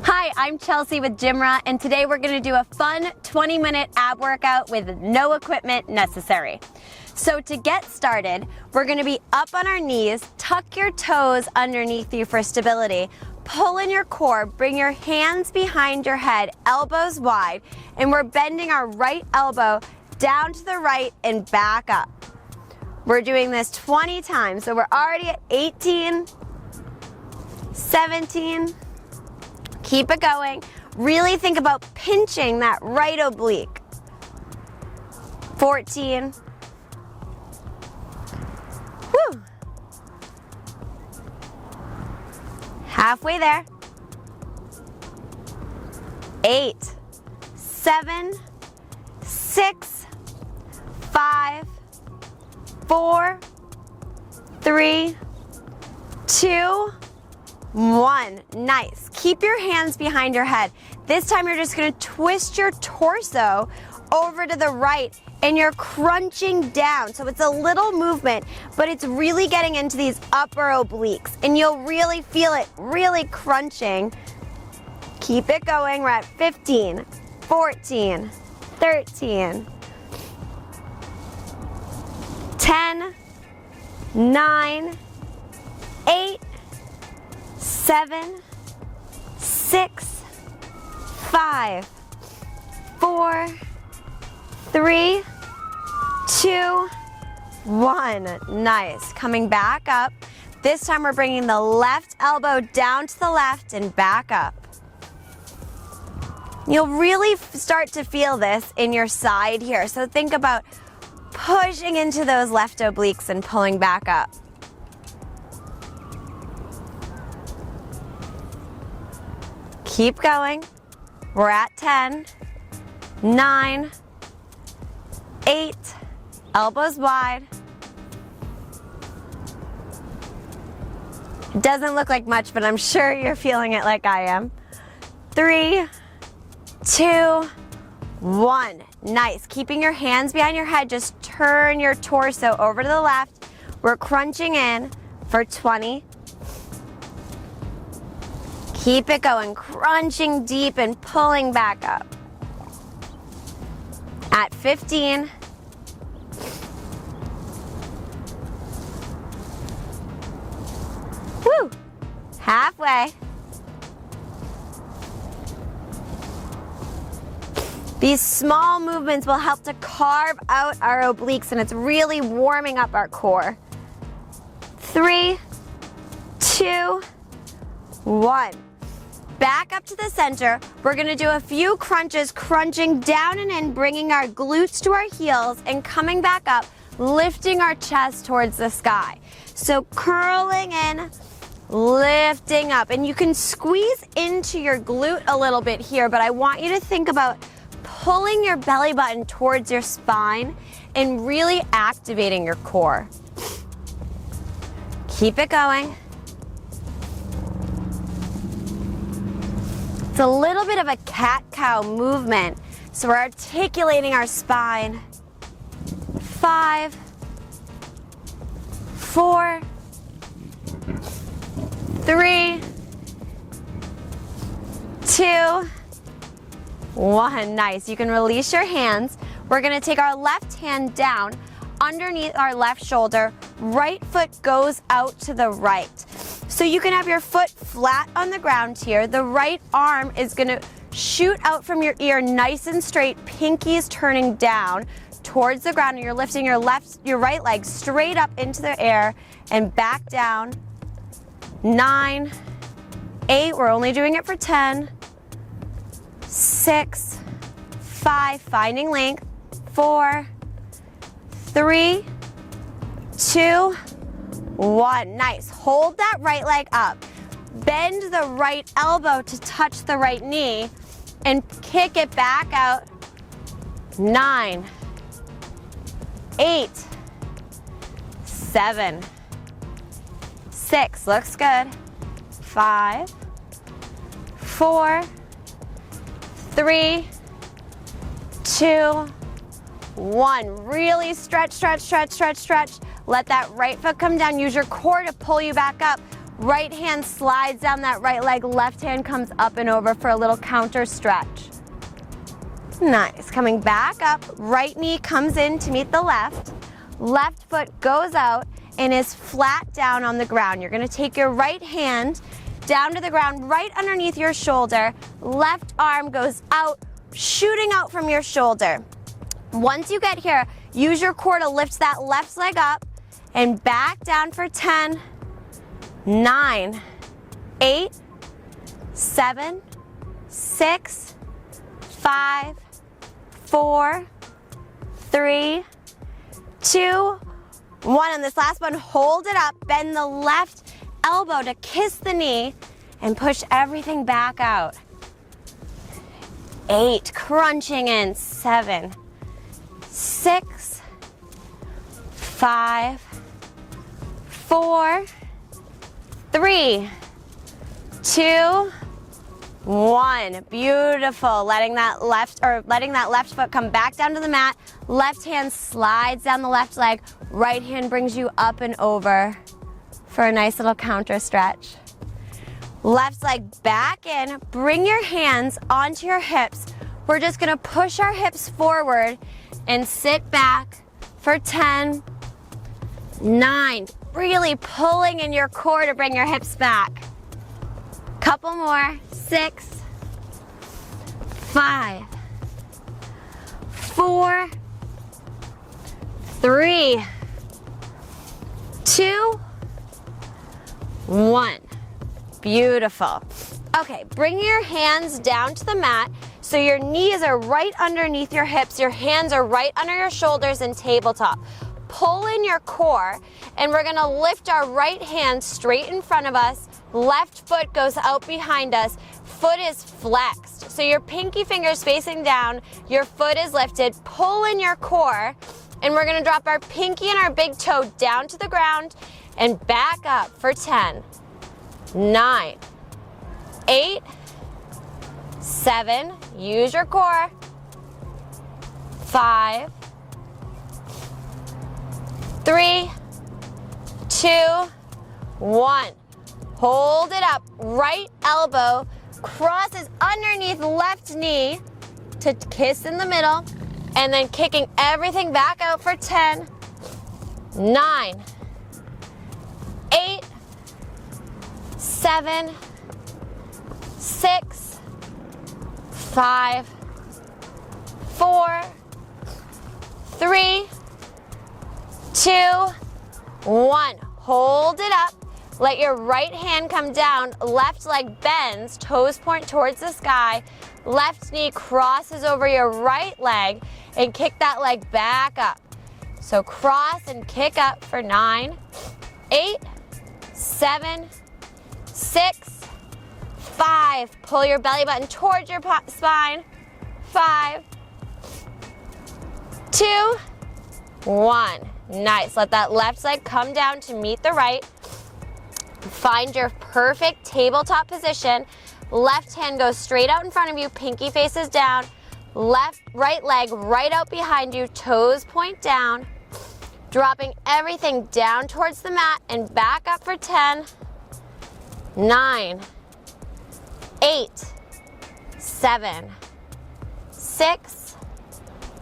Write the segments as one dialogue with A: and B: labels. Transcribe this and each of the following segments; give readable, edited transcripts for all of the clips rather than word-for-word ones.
A: Hi, I'm Chelsea with GymRa, and today we're going to do a fun 20-minute ab workout with no equipment necessary. So to get started, we're going to be up on our knees, tuck your toes underneath you for stability, pull in your core, bring your hands behind your head, elbows wide, and we're bending our right elbow down to the right and back up. We're doing this 20 times, so we're already at 18, 17, keep it going. Really think about pinching that right oblique. 14. Woo. Halfway there. 8, 7, 6, 5, 4, 3, 2, 1. Nice. Keep your hands behind your head. This time you're just going to twist your torso over to the right and you're crunching down. So it's a little movement, but it's really getting into these upper obliques and you'll really feel it really crunching. Keep it going. We're at 15, 14, 13, 10, 9, 8, 7, 6, 5, 4, 3, 2, 1. Nice. Coming back up. This time we're bringing the left elbow down to the left and back up. You'll really start to feel this in your side here. So think about pushing into those left obliques and pulling back up. Keep going. We're at 10, 9, 8, elbows wide. It doesn't look like much, but I'm sure you're feeling it like I am. 3, 2, 1. Nice. Keeping your hands behind your head, just turn your torso over to the left. We're crunching in for 20. Keep it going, crunching deep and pulling back up. At 15. Woo! Halfway. These small movements will help to carve out our obliques and it's really warming up our core. 3, 2, 1. Back up to the center. We're going to do a few crunches, crunching down and in, bringing our glutes to our heels and coming back up, lifting our chest towards the sky. So curling in, lifting up. And you can squeeze into your glute a little bit here, but I want you to think about pulling your belly button towards your spine and really activating your core. Keep it going. It's a little bit of a cat-cow movement, so we're articulating our spine. 5, 4, 3, 2, 1. Nice. You can release your hands. We're going to take our left hand down underneath our left shoulder. Right foot goes out to the right. So you can have your foot flat on the ground here. The right arm is going to shoot out from your ear nice and straight. Pinky is turning down towards the ground and you're lifting your right leg straight up into the air and back down. 9, 8, we're only doing it for 10, 6, 5, finding length, 4, 3, 2, 1. Nice. Hold that right leg up. Bend the right elbow to touch the right knee and kick it back out. 9, 8, 7, 6, looks good. 5, 4, 3, 2, 1. Really stretch, stretch, stretch, stretch, stretch. Let that right foot come down. Use your core to pull you back up. Right hand slides down that right leg, left hand comes up and over for a little counter stretch. Nice. Coming back up, right knee comes in to meet the left. Left foot goes out and is flat down on the ground. You're going to take your right hand down to the ground right underneath your shoulder. Left arm goes out, shooting out from your shoulder. Once you get here, use your core to lift that left leg up and back down for 10, 9, 8, 7, 6, 5, 4, 3, 2, 1. On this last one, hold it up, bend the left elbow to kiss the knee and push everything back out. 8, crunching in, 7, 6, 5, 4, 3, 2, 1. Beautiful. Letting that left foot come back down to the mat. Left hand slides down the left leg. Right hand brings you up and over for a nice little counter stretch. Left leg back in. Bring your hands onto your hips. We're just going to push our hips forward and sit back for 10, 9. Really pulling in your core to bring your hips back. Couple more. 6, 5, 4, 3, 2, 1. Beautiful. Okay, bring your hands down to the mat so your knees are right underneath your hips, your hands are right under your shoulders in tabletop. Pull in your core, and we're gonna lift our right hand straight in front of us. Left foot goes out behind us. Foot is flexed. So your pinky finger's facing down, your foot is lifted. Pull in your core, and we're gonna drop our pinky and our big toe down to the ground and back up for 10, 9, 8, 7, use your core, 5, 3, 2, 1. Hold it up. Right elbow crosses underneath left knee to kiss in the middle, and then kicking everything back out for 10, 9, 8, 7, 6, 5, 4, 3, 2, 1. Hold it up. Let your right hand come down. Left leg bends, toes point towards the sky. Left knee crosses over your right leg and kick that leg back up. So cross and kick up for 9, 8, 7, 6, 5. Pull your belly button towards your spine. 5, 2, 1. Nice. Let that left leg come down to meet the right. Find your perfect tabletop position. Left hand goes straight out in front of you, pinky faces down. Right leg right out behind you, toes point down. Dropping everything down towards the mat and back up for 10, 9, 8, 7, 6,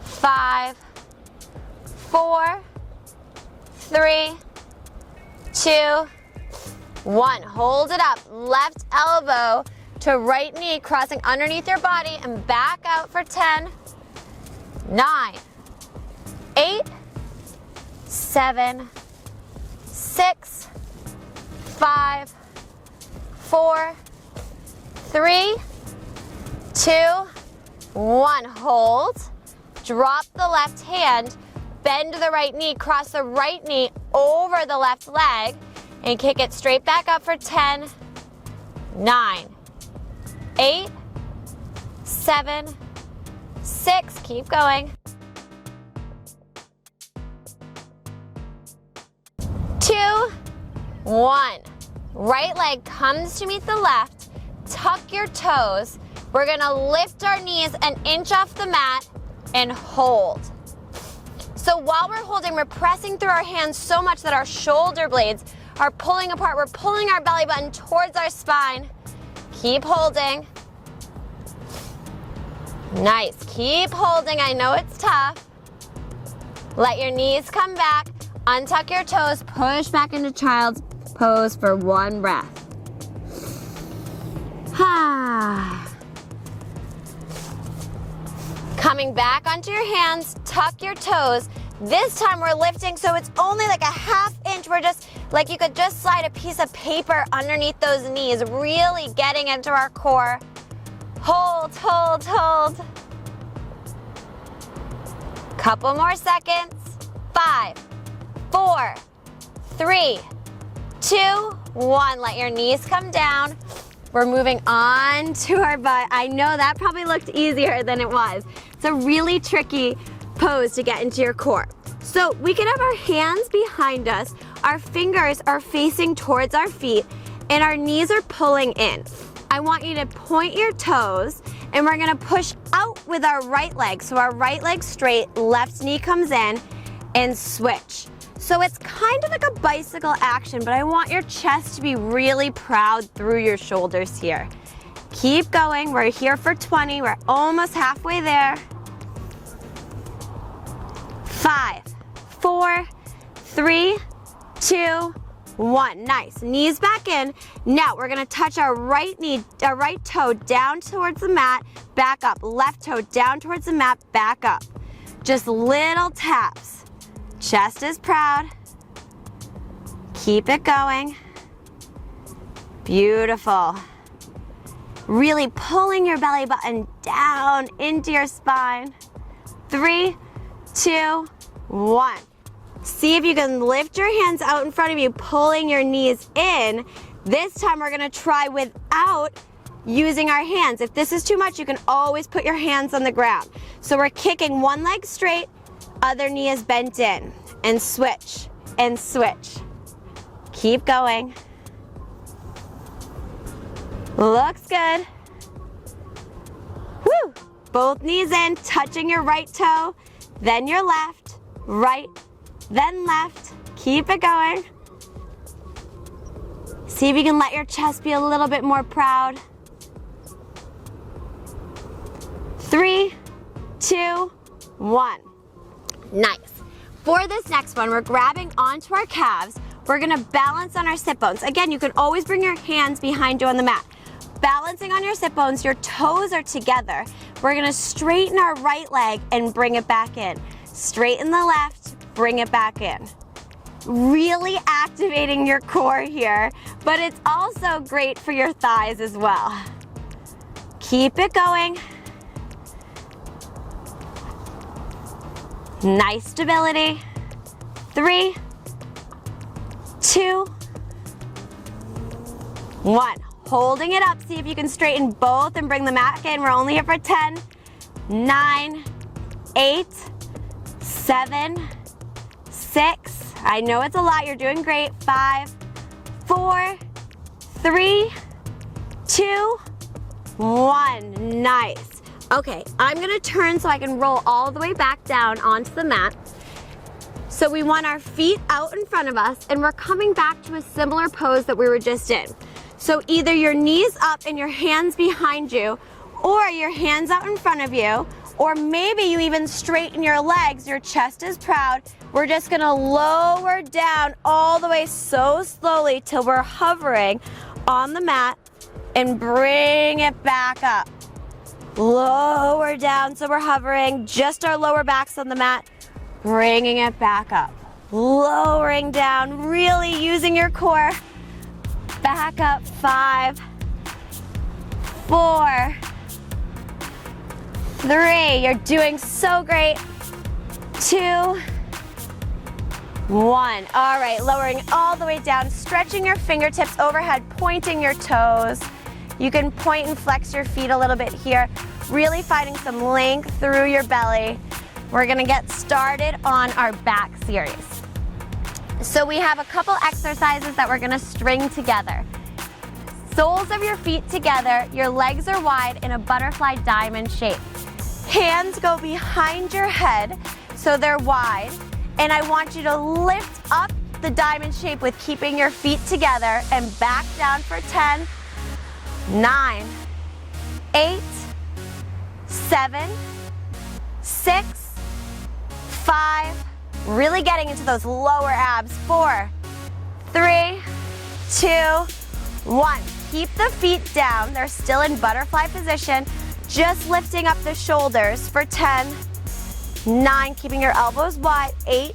A: 5, 4, 3, 2, 1. Hold it up. Left elbow to right knee, crossing underneath your body and back out for 10, 9, 8, 7, 6, 5, 4, 3, 2, 1. Hold. Drop the left hand. Bend the right knee. Cross the right knee over the left leg and kick it straight back up for 10, 9, 8, 7, 6. Keep going. 2, 1. Right leg comes to meet the left. Tuck your toes. We're gonna lift our knees an inch off the mat and hold. So while we're holding, we're pressing through our hands so much that our shoulder blades are pulling apart. We're pulling our belly button towards our spine. Keep holding. Nice, keep holding. I know it's tough. Let your knees come back. Untuck your toes, push back into child's pose for one breath. Coming back onto your hands, tuck your toes. This time we're lifting, so it's only like a ½ inch. We're just, like you could just slide a piece of paper underneath those knees, really getting into our core. Hold, hold, hold. Couple more seconds. 5, 4, 3, 2, 1. Let your knees come down. We're moving on to our butt. I know that probably looked easier than it was. It's a really tricky pose to get into your core. So we can have our hands behind us, our fingers are facing towards our feet, and our knees are pulling in. I want you to point your toes, and we're gonna push out with our right leg. So our right leg straight, left knee comes in, and switch. So it's kind of like a bicycle action, but I want your chest to be really proud through your shoulders here. Keep going, we're here for 20, we're almost halfway there. 5, 4, 3, 2, 1. Nice, knees back in. Now we're gonna touch our right toe down towards the mat, back up. Left toe down towards the mat, back up. Just little taps. Chest is proud. Keep it going. Beautiful. Really pulling your belly button down into your spine. 3, 2, 1. See if you can lift your hands out in front of you, pulling your knees in. This time we're gonna try without using our hands. If this is too much, you can always put your hands on the ground. So we're kicking one leg straight, other knee is bent in, and switch, and switch. Keep going. Looks good. Woo! Both knees in, touching your right toe, then your left, right, then left. Keep it going. See if you can let your chest be a little bit more proud. 3, 2, 1. Nice. For this next one, we're grabbing onto our calves. We're gonna balance on our sit bones. Again, you can always bring your hands behind you on the mat. Balancing on your sit bones, your toes are together. We're gonna straighten our right leg and bring it back in. Straighten the left, bring it back in. Really activating your core here, but it's also great for your thighs as well. Keep it going. Nice stability. 3, 2, 1. Holding it up. See if you can straighten both and bring the mat in. We're only here for 10, 9, 8, 7, 6. I know it's a lot. You're doing great. 5, 4, 3, 2, 1. Nice. Okay, I'm gonna turn so I can roll all the way back down onto the mat. So we want our feet out in front of us, and we're coming back to a similar pose that we were just in. So either your knees up and your hands behind you, or your hands out in front of you, or maybe you even straighten your legs, your chest is proud. We're just gonna lower down all the way so slowly till we're hovering on the mat and bring it back up. Lower down so we're hovering, just our lower backs on the mat, bringing it back up. Lowering down, really using your core. Back up. 5, 4, 3. You're doing so great. 2, 1. All right, lowering all the way down, stretching your fingertips overhead, pointing your toes. You can point and flex your feet a little bit here, really finding some length through your belly. We're gonna get started on our back series. So we have a couple exercises that we're gonna string together. Soles of your feet together, your legs are wide in a butterfly diamond shape. Hands go behind your head so they're wide, and I want you to lift up the diamond shape with keeping your feet together and back down for 10, 9, 8, 7, 6, 5, really getting into those lower abs, 4, 3, 2, 1. Keep the feet down. They're still in butterfly position. Just lifting up the shoulders for 10, 9, keeping your elbows wide, 8,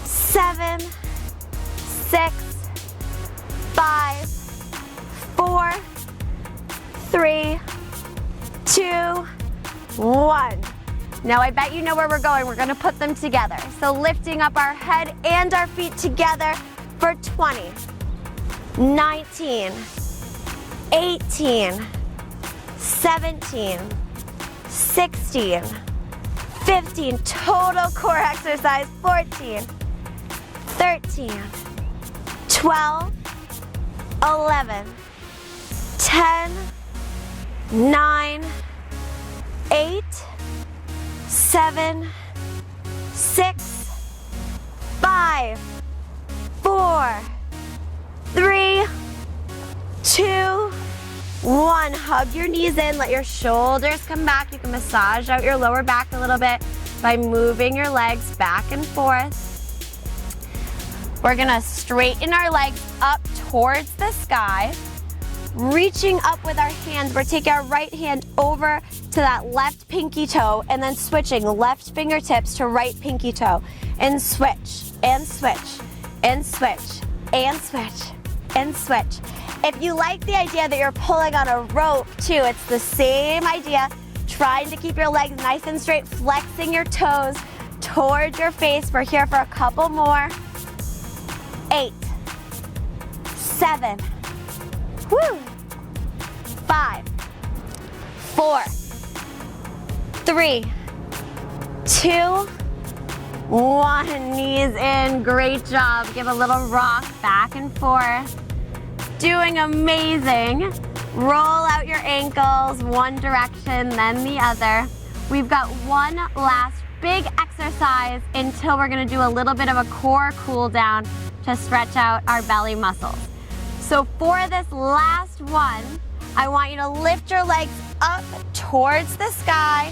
A: 7, 6, 5, 4, 3, 2, 1. Now I bet you know where we're going. We're going to put them together. So lifting up our head and our feet together for 20, 19, 18, 17, 16, 15, total core exercise, 14, 13, 12, 11, 10, 9, 8, 7, 6, 5, 4, 3, 2, 1. Hug your knees in, let your shoulders come back. You can massage out your lower back a little bit by moving your legs back and forth. We're gonna straighten our legs up towards the sky, reaching up with our hands. We're taking our right hand over to that left pinky toe and then switching left fingertips to right pinky toe and switch and switch and switch and switch and switch. If you like the idea that you're pulling on a rope too, it's the same idea. Trying to keep your legs nice and straight, flexing your toes towards your face. We're here for a couple more. 8, 7, woo, 5, 4, 3, 2, 1. Knees in, great job. Give a little rock back and forth. Doing amazing. Roll out your ankles one direction, then the other. We've got one last big exercise until we're gonna do a little bit of a core cool down to stretch out our belly muscles. So for this last one, I want you to lift your legs up towards the sky.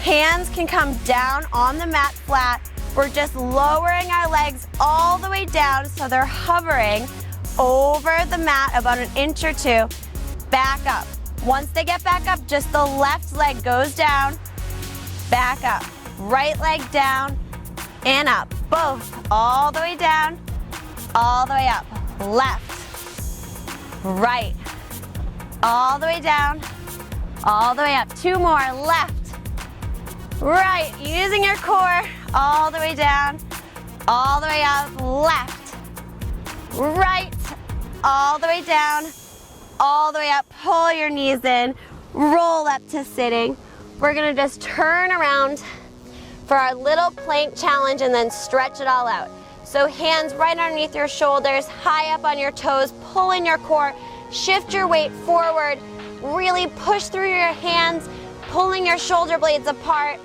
A: Hands can come down on the mat flat. We're just lowering our legs all the way down so they're hovering over the mat about an inch or two. Back up. Once they get back up, just the left leg goes down, back up. Right leg down and up. Both all the way down, all the way up. Left, right, all the way down, all the way up. 2 more. Left, right, using your core, all the way down, all the way up. Left, right, all the way down, all the way up. Pull your knees in, roll up to sitting. We're gonna just turn around for our little plank challenge and then stretch it all out. So hands right underneath your shoulders, high up on your toes, pull in your core, shift your weight forward, really push through your hands, pulling your shoulder blades apart,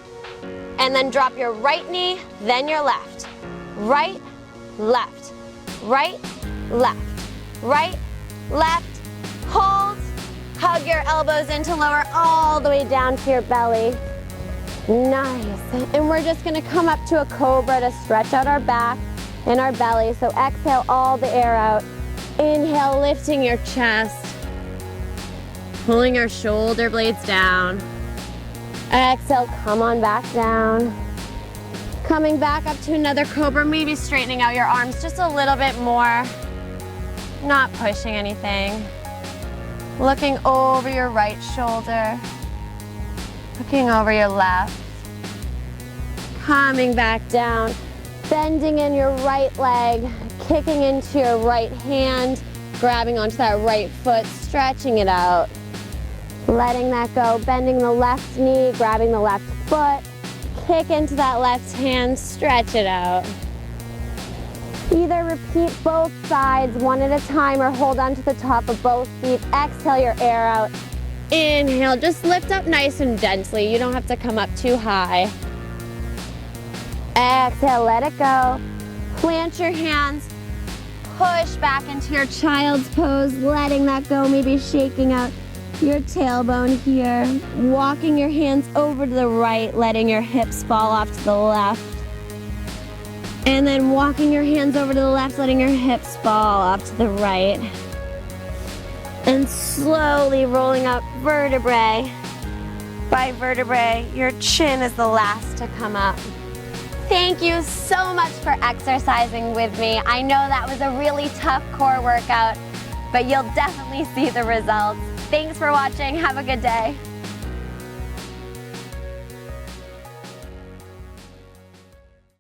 A: and then drop your right knee, then your left. Right, left, right, left, right, left, hold, hug your elbows in to lower all the way down to your belly. Nice. And we're just gonna come up to a cobra to stretch out our back and our belly. So exhale all the air out. Inhale, lifting your chest, pulling your shoulder blades down. Exhale, come on back down. Coming back up to another cobra, maybe straightening out your arms just a little bit more. Not pushing anything. Looking over your right shoulder. Looking over your left. Coming back down. Bending in your right leg. Kicking into your right hand. Grabbing onto that right foot. Stretching it out. Letting that go. Bending the left knee. Grabbing the left foot. Kick into that left hand. Stretch it out. Either repeat both sides one at a time or hold on to the top of both feet. Exhale your air out. Inhale, just lift up nice and gently. You don't have to come up too high. Exhale, let it go. Plant your hands, push back into your child's pose, letting that go, maybe shaking out your tailbone here. Walking your hands over to the right, letting your hips fall off to the left. And then walking your hands over to the left, letting your hips fall off to the right. And slowly rolling up vertebrae by vertebrae. Your chin is the last to come up. Thank you so much for exercising with me. I know that was a really tough core workout, but you'll definitely see the results. Thanks for watching. Have a good day.